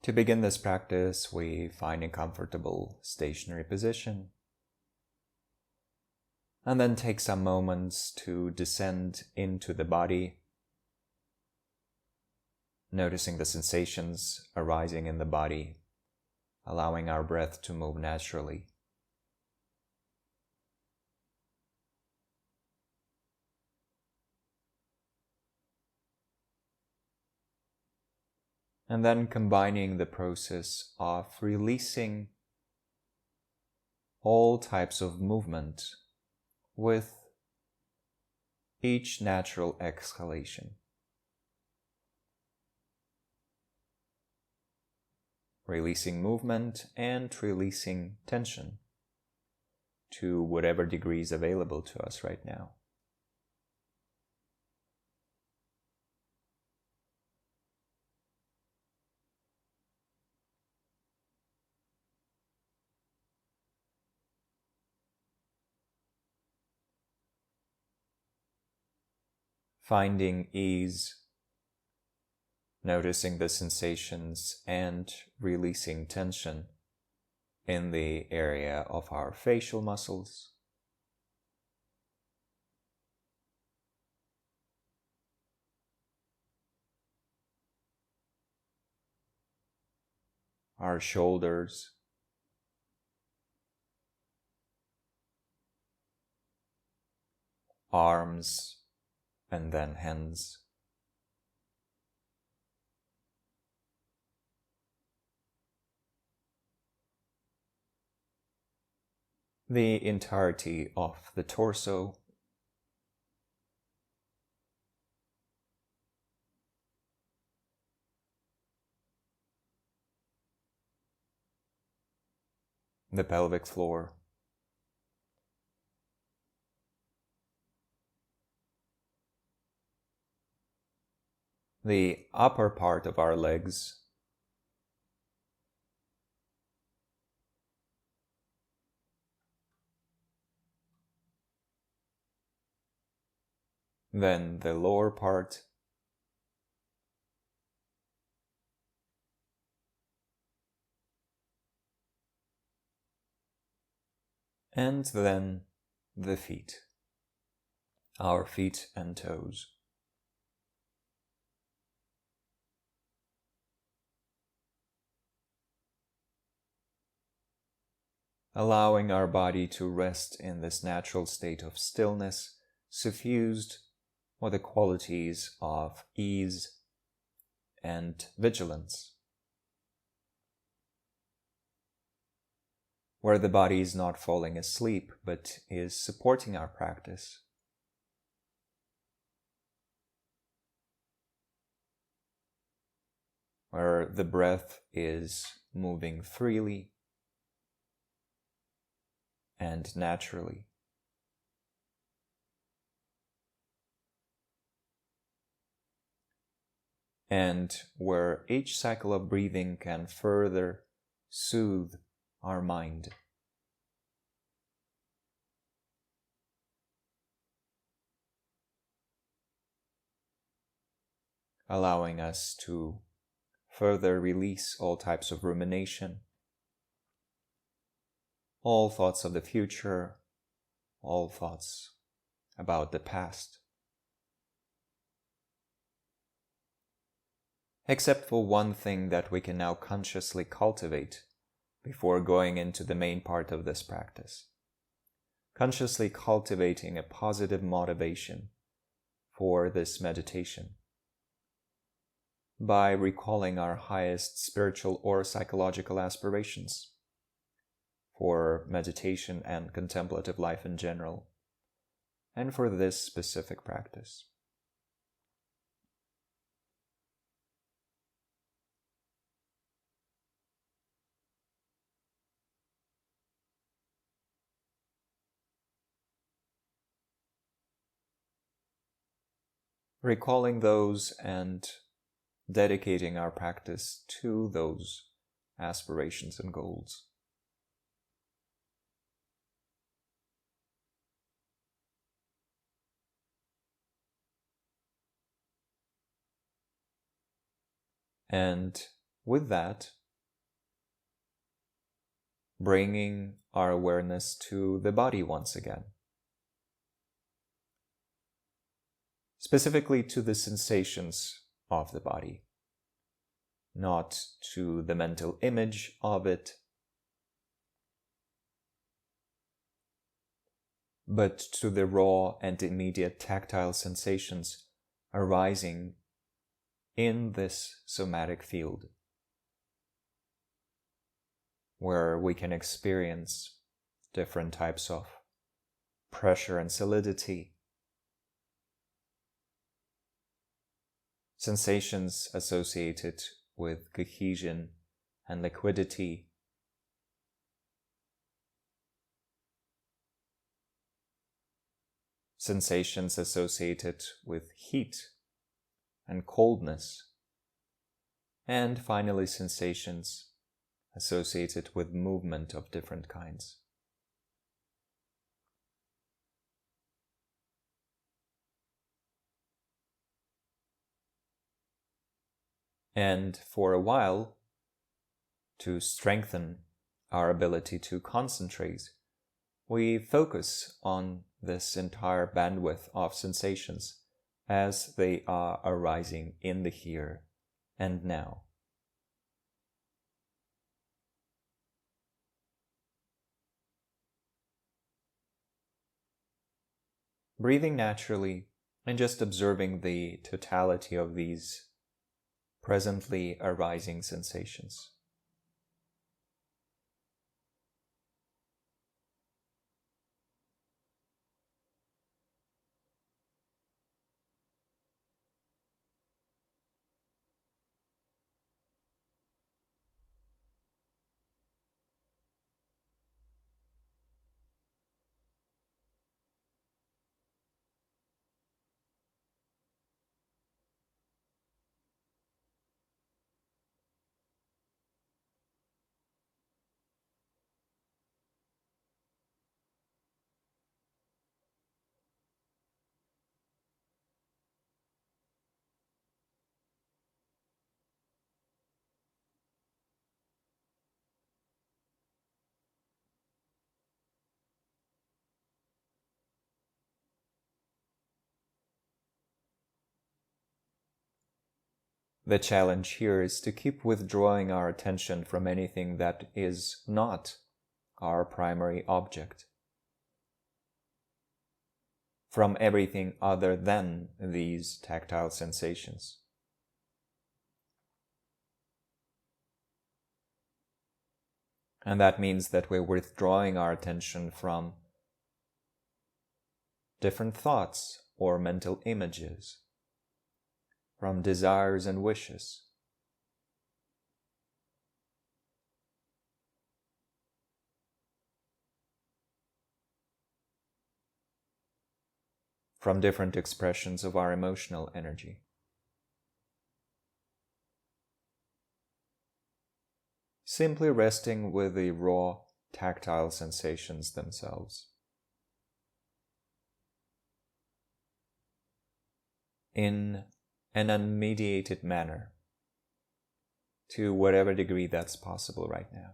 To begin this practice, we find a comfortable stationary position, and then take some moments to descend into the body, noticing the sensations arising in the body, allowing our breath to move naturally. And then combining the process of releasing all types of movement with each natural exhalation. Releasing movement and releasing tension to whatever degree is available to us right now. Finding ease, noticing the sensations and releasing tension in the area of our facial muscles, our shoulders, arms, and then hands. The entirety of the torso, the pelvic floor, the upper part of our legs, then the lower part, and then the feet, our feet and toes. Allowing our body to rest in this natural state of stillness, suffused with the qualities of ease and vigilance, where the body is not falling asleep but is supporting our practice. Where the breath is moving freely and naturally. And where each cycle of breathing can further soothe our mind. Allowing us to further release all types of rumination, all thoughts of the future, all thoughts about the past. Except for one thing that we can now consciously cultivate before going into the main part of this practice. Consciously cultivating a positive motivation for this meditation by recalling our highest spiritual or psychological aspirations for meditation and contemplative life in general, and for this specific practice. Recalling those and dedicating our practice to those aspirations and goals. And with that, bringing our awareness to the body once again. Specifically to the sensations of the body, not to the mental image of it, but to the raw and immediate tactile sensations arising in this somatic field, where we can experience different types of pressure and solidity, sensations associated with cohesion and liquidity, sensations associated with heat and coldness, and finally sensations associated with movement of different kinds. And for a while, to strengthen our ability to concentrate, we focus on this entire bandwidth of sensations as they are arising in the here and now. Breathing naturally and just observing the totality of these presently arising sensations. The challenge here is to keep withdrawing our attention from anything that is not our primary object, from everything other than these tactile sensations. And that means that we're withdrawing our attention from different thoughts or mental images, from desires and wishes, from different expressions of our emotional energy. Simply resting with the raw, tactile sensations themselves. In an unmediated manner, to whatever degree that's possible right now.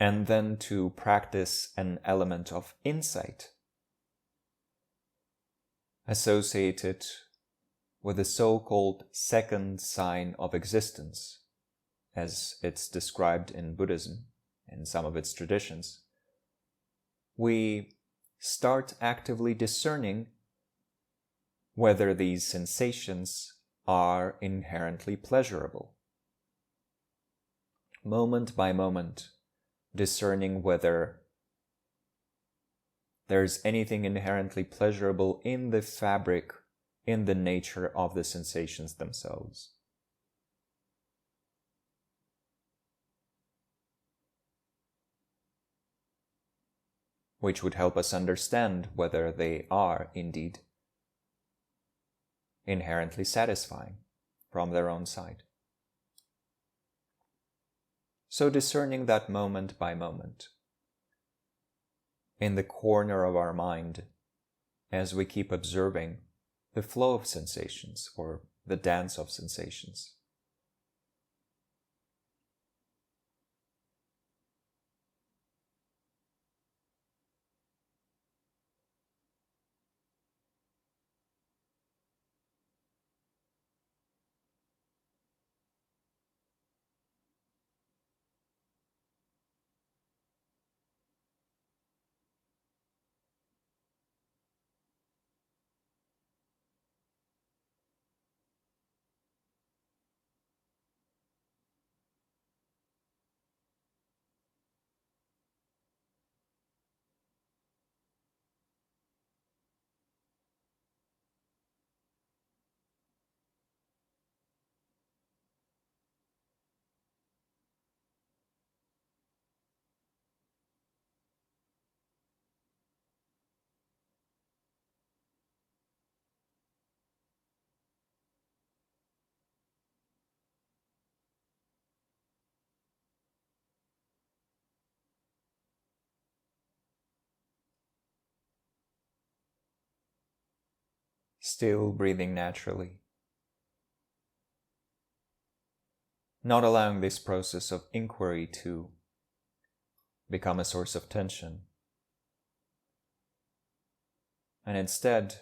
And then to practice an element of insight associated with the so-called second sign of existence, as it's described in Buddhism, in some of its traditions. We start actively discerning whether these sensations are inherently pleasurable. Moment by moment, discerning whether there's anything inherently pleasurable in the fabric, in the nature of the sensations themselves. which would help us understand whether they are indeed inherently satisfying from their own side. So discerning that moment by moment, in the corner of our mind, as we keep observing the flow of sensations or the dance of sensations. Still breathing naturally, not allowing this process of inquiry to become a source of tension, and instead,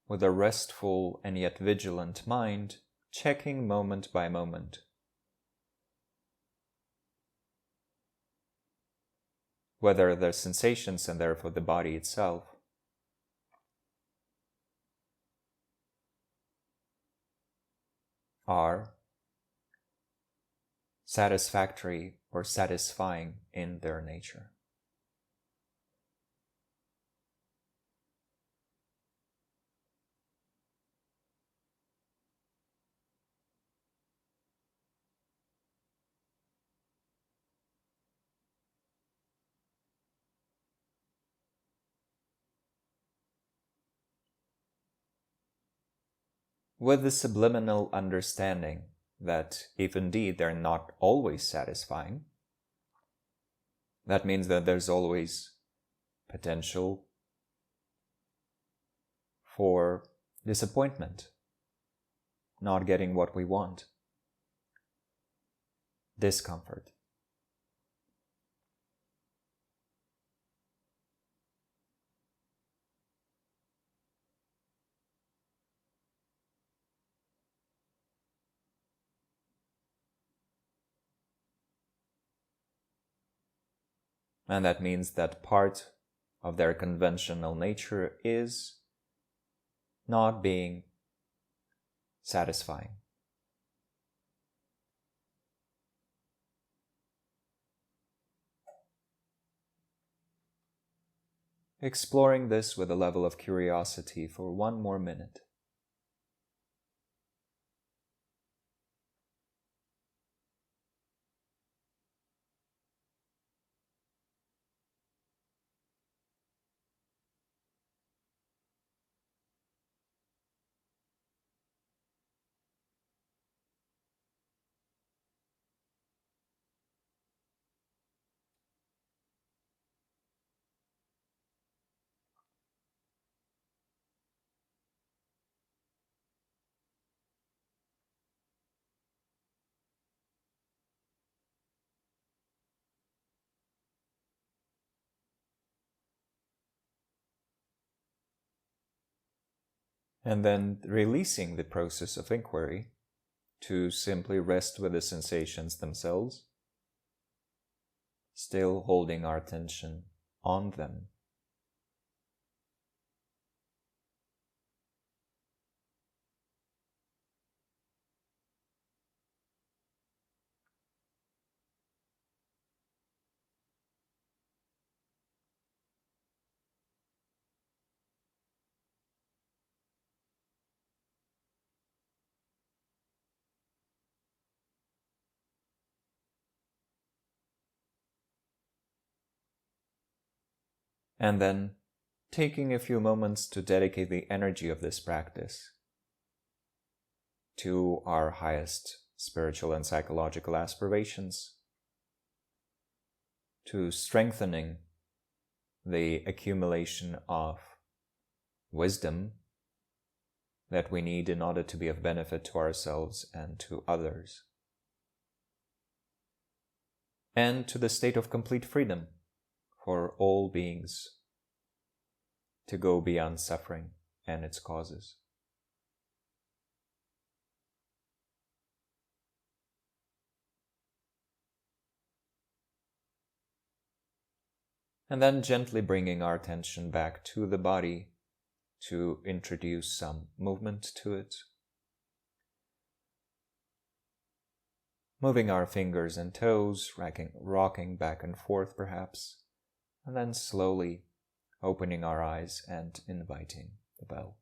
with a restful and yet vigilant mind, checking moment by moment whether the sensations and therefore the body itself are satisfactory or satisfying in their nature. With the subliminal understanding that if indeed they're not always satisfying, that means that there's always potential for disappointment, not getting what we want, discomfort. And that means that part of their conventional nature is not being satisfying. Exploring this with a level of curiosity for one more minute. And then releasing the process of inquiry to simply rest with the sensations themselves, still holding our attention on them. And then taking a few moments to dedicate the energy of this practice to our highest spiritual and psychological aspirations, to strengthening the accumulation of wisdom that we need in order to be of benefit to ourselves and to others, and to the state of complete freedom for all beings to go beyond suffering and its causes. And then gently bringing our attention back to the body to introduce some movement to it. Moving our fingers and toes, rocking back and forth perhaps, and then slowly opening our eyes and inviting the bell.